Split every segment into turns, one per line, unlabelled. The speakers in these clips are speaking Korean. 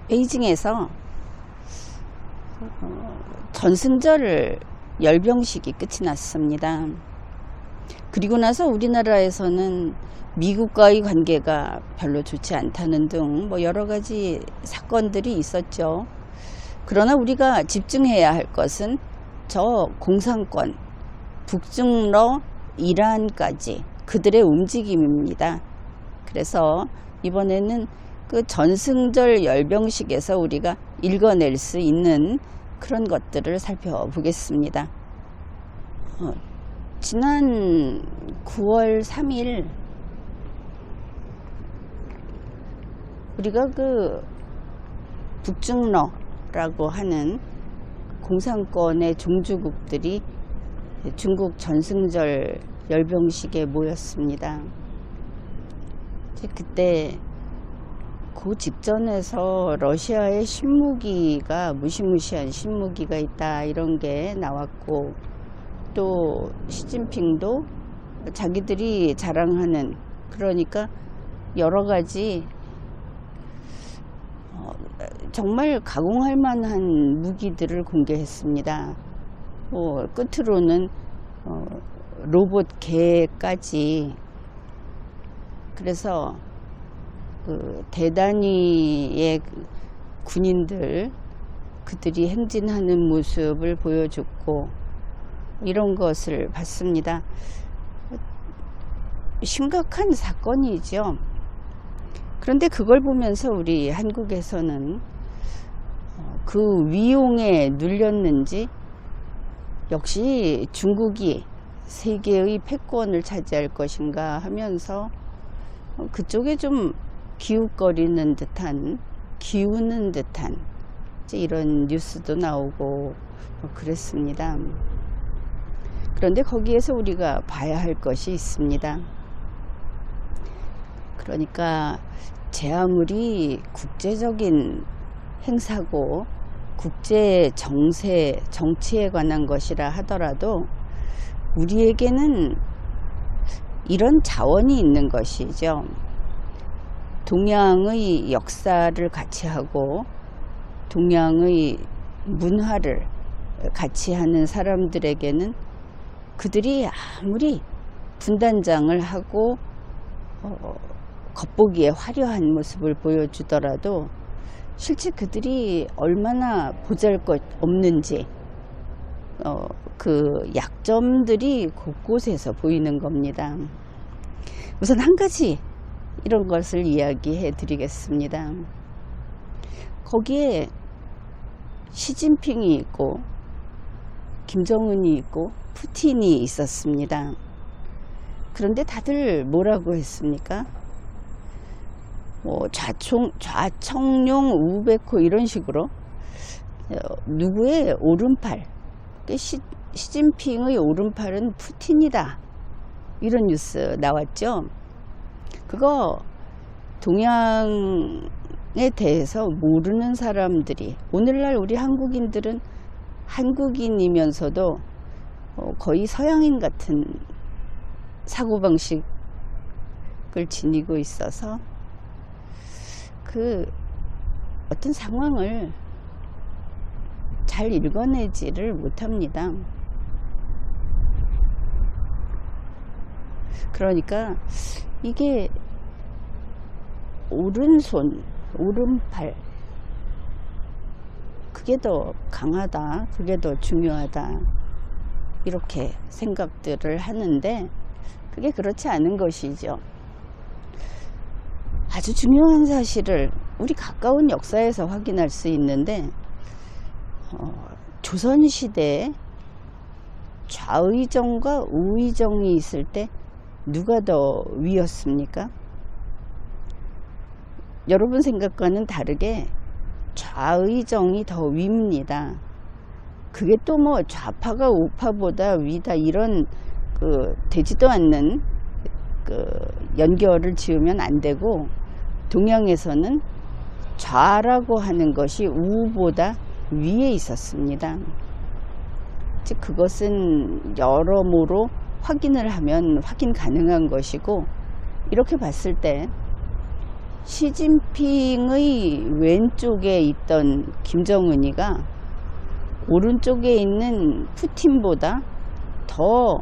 베이징에서 전승절 열병식이 끝이 났습니다. 그리고 나서 우리나라에서는 미국과의 관계가 별로 좋지 않다는 등 여러 가지 사건들이 있었죠. 그러나 우리가 집중해야 할 것은 저 공산권, 북중러, 이란까지 그들의 움직임입니다. 그래서 이번에는 그 전승절 열병식에서 우리가 읽어낼 수 있는 그런 것들을 살펴보겠습니다. 지난 9월 3일 우리가 그 북중러라고 하는 공산권의 종주국들이 중국 전승절 열병식에 모였습니다. 그때 그 직전에서 러시아의 신무기가 무시무시한 신무기가 있다 이런 게 나왔고, 또 시진핑도 자기들이 자랑하는, 그러니까 여러 가지 정말 가공할 만한 무기들을 공개했습니다. 끝으로는 로봇 개까지. 그래서 그 대단히의 군인들, 그들이 행진하는 모습을 보여줬고 이런 것을 봤습니다. 심각한 사건이죠. 그런데 그걸 보면서 우리 한국에서는 그 위용에 눌렸는지 역시 중국이 세계의 패권을 차지할 것인가 하면서 그쪽에 좀 기웃거리는 듯한, 기우는 듯한 이런 뉴스도 나오고 그랬습니다. 그런데 거기에서 우리가 봐야 할 것이 있습니다. 그러니까 제 아무리 국제적인 행사고 국제 정세, 정치에 관한 것이라 하더라도 우리에게는 이런 자원이 있는 것이죠. 동양의 역사를 같이 하고 동양의 문화를 같이 하는 사람들에게는 그들이 아무리 분단장을 하고 겉보기에 화려한 모습을 보여주더라도 실제 그들이 얼마나 보잘것없는지 그 약점들이 곳곳에서 보이는 겁니다. 우선 한 가지 이런 것을 이야기해 드리겠습니다. 거기에 시진핑이 있고 김정은이 있고 푸틴이 있었습니다. 그런데 다들 뭐라고 했습니까? 좌청룡 우백호 이런 식으로 누구의 오른팔, 시진핑의 오른팔은 푸틴이다 이런 뉴스 나왔죠. 그거 동양에 대해서 모르는 사람들이, 오늘날 우리 한국인들은 한국인이면서도 거의 서양인 같은 사고방식을 지니고 있어서 그 어떤 상황을 잘 읽어내지를 못합니다. 그러니까 이게 오른손, 오른팔, 그게 더 강하다, 그게 더 중요하다 이렇게 생각들을 하는데 그게 그렇지 않은 것이죠. 아주 중요한 사실을 우리 가까운 역사에서 확인할 수 있는데 조선시대에 좌의정과 우의정이 있을 때 누가 더 위였습니까? 여러분 생각과는 다르게 좌의정이 더 위입니다. 그게 또 좌파가 우파보다 위다 이런 되지도 않는 연결을 지으면 안 되고, 동양에서는 좌라고 하는 것이 우보다 위에 있었습니다. 즉 그것은 여러모로 확인을 하면 확인 가능한 것이고, 이렇게 봤을 때 시진핑의 왼쪽에 있던 김정은이가 오른쪽에 있는 푸틴보다 더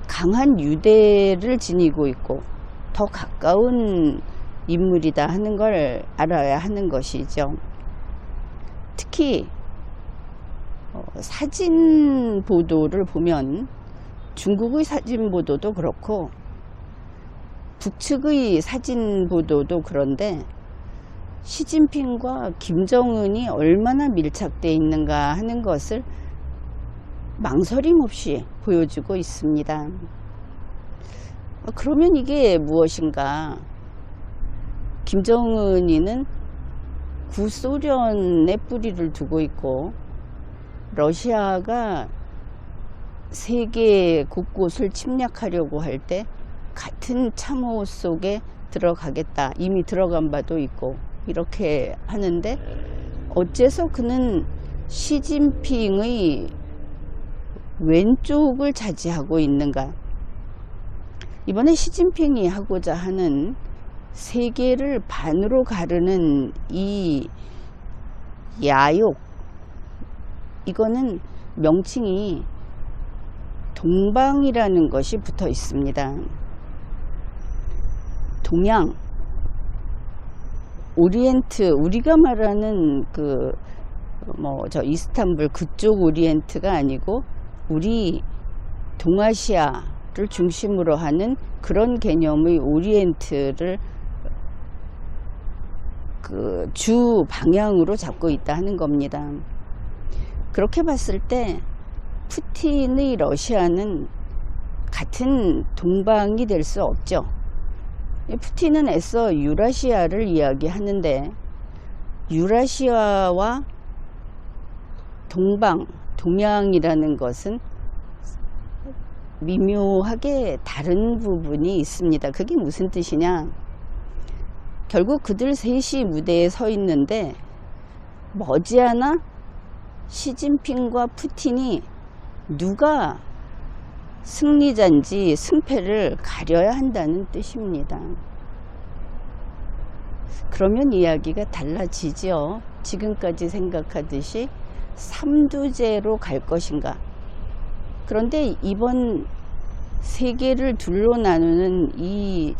강한 유대를 지니고 있고 더 가까운 인물이다 하는 걸 알아야 하는 것이죠. 특히 사진 보도를 보면 중국의 사진 보도도 그렇고 북측의 사진 보도도 그런데 시진핑과 김정은이 얼마나 밀착되어 있는가 하는 것을 망설임 없이 보여주고 있습니다. 그러면 이게 무엇인가? 김정은이는 구소련의 뿌리를 두고 있고 러시아가 세계 곳곳을 침략하려고 할 때 같은 참호 속에 들어가겠다, 이미 들어간 바도 있고 이렇게 하는데 어째서 그는 시진핑의 왼쪽을 차지하고 있는가? 이번에 시진핑이 하고자 하는 세계를 반으로 가르는 이 야욕, 이거는 명칭이 동방이라는 것이 붙어 있습니다. 동양, 오리엔트, 우리가 말하는 저 이스탄불 그쪽 오리엔트가 아니고 우리 동아시아를 중심으로 하는 그런 개념의 오리엔트를 주 방향으로 잡고 있다 하는 겁니다. 그렇게 봤을 때 푸틴의 러시아는 같은 동방이 될 수 없죠. 푸틴은 애써 유라시아를 이야기하는데 유라시아와 동방, 동양이라는 것은 미묘하게 다른 부분이 있습니다. 그게 무슨 뜻이냐? 결국 그들 셋이 무대에 서 있는데 머지않아 시진핑과 푸틴이 누가 승리자인지 승패를 가려야 한다는 뜻입니다. 그러면 이야기가 달라지죠. 지금까지 생각하듯이 삼두제로 갈 것인가? 그런데 이번 세계를 둘로 나누는 이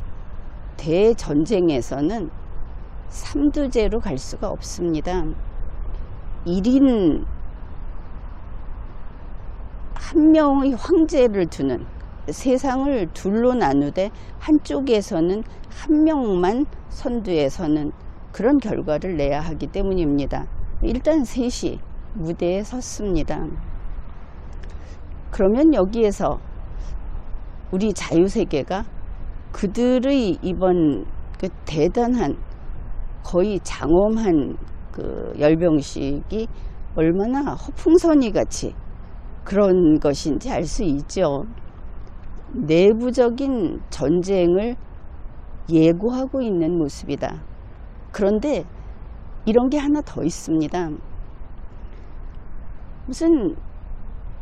대전쟁에서는 삼두제로 갈 수가 없습니다. 1인 한 명의 황제를 두는, 세상을 둘로 나누되 한쪽에서는 한 명만 선두에 서는 그런 결과를 내야 하기 때문입니다. 일단 셋이 무대에 섰습니다. 그러면 여기에서 우리 자유세계가 그들의 이번 대단한 거의 장엄한 열병식이 얼마나 허풍선이 같이 그런 것인지 알 수 있죠. 내부적인 전쟁을 예고하고 있는 모습이다. 그런데 이런 게 하나 더 있습니다. 무슨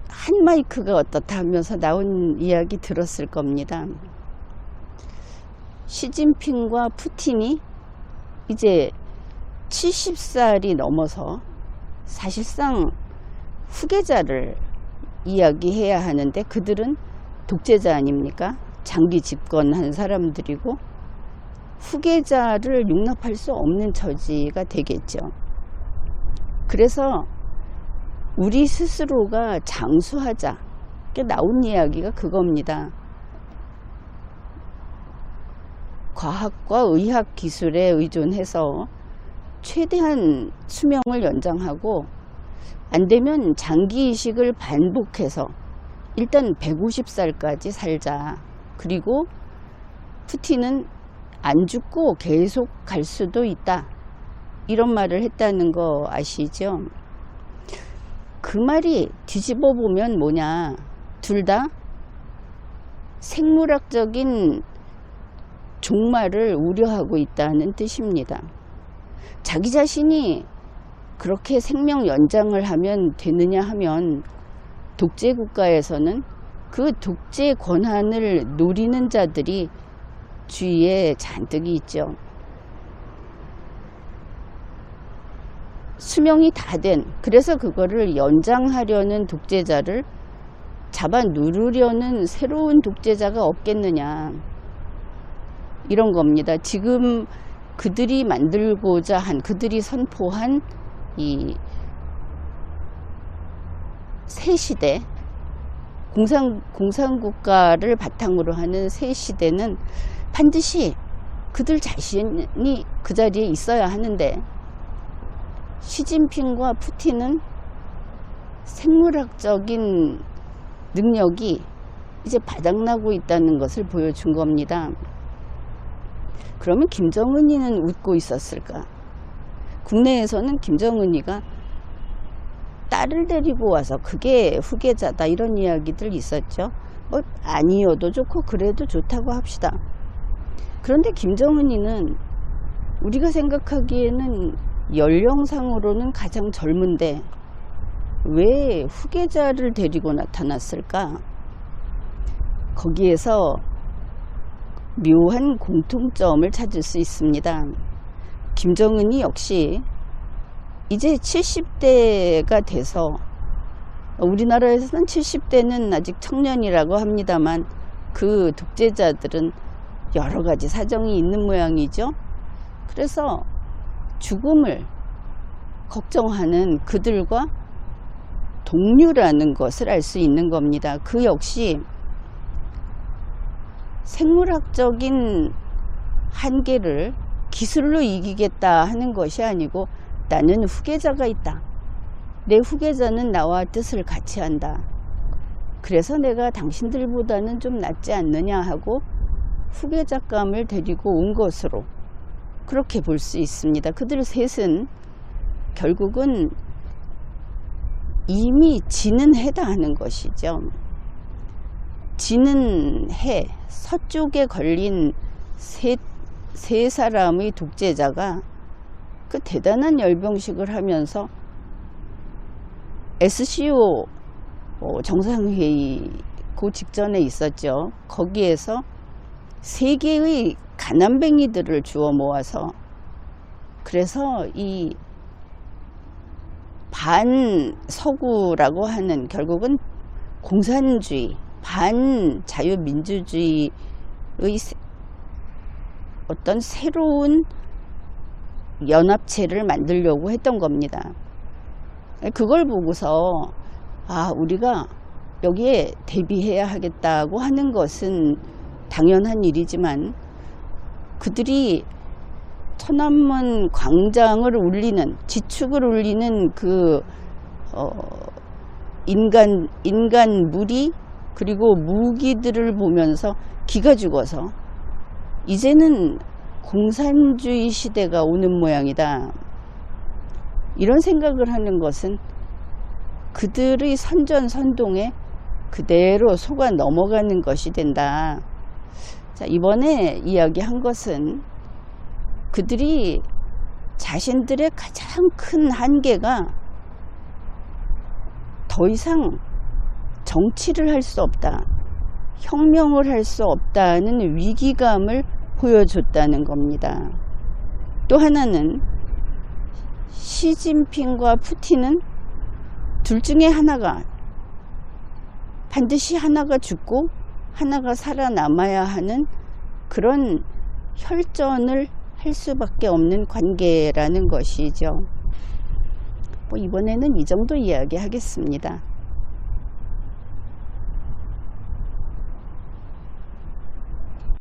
한 마이크가 어떻다 하면서 나온 이야기 들었을 겁니다. 시진핑과 푸틴이 이제 70살이 넘어서 사실상 후계자를 이야기해야 하는데 그들은 독재자 아닙니까? 장기 집권한 사람들이고 후계자를 용납할 수 없는 처지가 되겠죠. 그래서 우리 스스로가 장수하자. 나온 이야기가 그겁니다. 과학과 의학 기술에 의존해서 최대한 수명을 연장하고 안 되면 장기 이식을 반복해서 일단 150살까지 살자. 그리고 푸틴은 안 죽고 계속 갈 수도 있다. 이런 말을 했다는 거 아시죠? 그 말이 뒤집어 보면 뭐냐? 둘 다 생물학적인 종말을 우려하고 있다는 뜻입니다. 자기 자신이 그렇게 생명 연장을 하면 되느냐 하면 독재 국가에서는 그 독재 권한을 노리는 자들이 주위에 잔뜩이 있죠. 수명이 다 된, 그래서 그거를 연장하려는 독재자를 잡아 누르려는 새로운 독재자가 없겠느냐, 이런 겁니다. 지금 그들이 만들고자 한, 그들이 선포한 이 새 시대, 공산국가를 바탕으로 하는 새 시대는 반드시 그들 자신이 그 자리에 있어야 하는데, 시진핑과 푸틴은 생물학적인 능력이 이제 바닥나고 있다는 것을 보여준 겁니다. 그러면 김정은이는 웃고 있었을까? 국내에서는 김정은이가 딸을 데리고 와서 그게 후계자다, 이런 이야기들 있었죠. 뭐 아니어도 좋고 그래도 좋다고 합시다. 그런데 김정은이는 우리가 생각하기에는 연령상으로는 가장 젊은데 왜 후계자를 데리고 나타났을까? 거기에서 묘한 공통점을 찾을 수 있습니다. 김정은이 역시 이제 70대가 돼서, 우리나라에서는 70대는 아직 청년이라고 합니다만 그 독재자들은 여러 가지 사정이 있는 모양이죠. 그래서 죽음을 걱정하는 그들과 동류라는 것을 알 수 있는 겁니다. 그 역시 생물학적인 한계를 기술로 이기겠다 하는 것이 아니고, 나는 후계자가 있다, 내 후계자는 나와 뜻을 같이 한다, 그래서 내가 당신들보다는 좀 낫지 않느냐 하고 후계자감을 데리고 온 것으로 그렇게 볼 수 있습니다. 그들 셋은 결국은 이미 지는 해다 하는 것이죠. 지는 해, 서쪽에 걸린 세 사람의 독재자가 그 대단한 열병식을 하면서 SCO 정상회의 그 직전에 있었죠. 거기에서 세계의 가난뱅이들을 주워 모아서, 그래서 이 반서구라고 하는, 결국은 공산주의, 반자유민주주의의 어떤 새로운 연합체를 만들려고 했던 겁니다. 그걸 보고서 우리가 여기에 대비해야 하겠다고 하는 것은 당연한 일이지만, 그들이 천안문 광장을 울리는, 지축을 울리는 그 인간 무리, 그리고 무기들을 보면서 기가 죽어서 이제는 공산주의 시대가 오는 모양이다, 이런 생각을 하는 것은 그들의 선전선동에 그대로 속아 넘어가는 것이 된다. 자, 이번에 이야기한 것은 그들이 자신들의 가장 큰 한계가 더 이상 정치를 할 수 없다, 혁명을 할 수 없다는 위기감을 보여줬다는 겁니다. 또 하나는 시진핑과 푸틴은 둘 중에 하나가, 반드시 하나가 죽고 하나가 살아남아야 하는 그런 혈전을 할 수밖에 없는 관계라는 것이죠. 이번에는 이 정도 이야기 하겠습니다.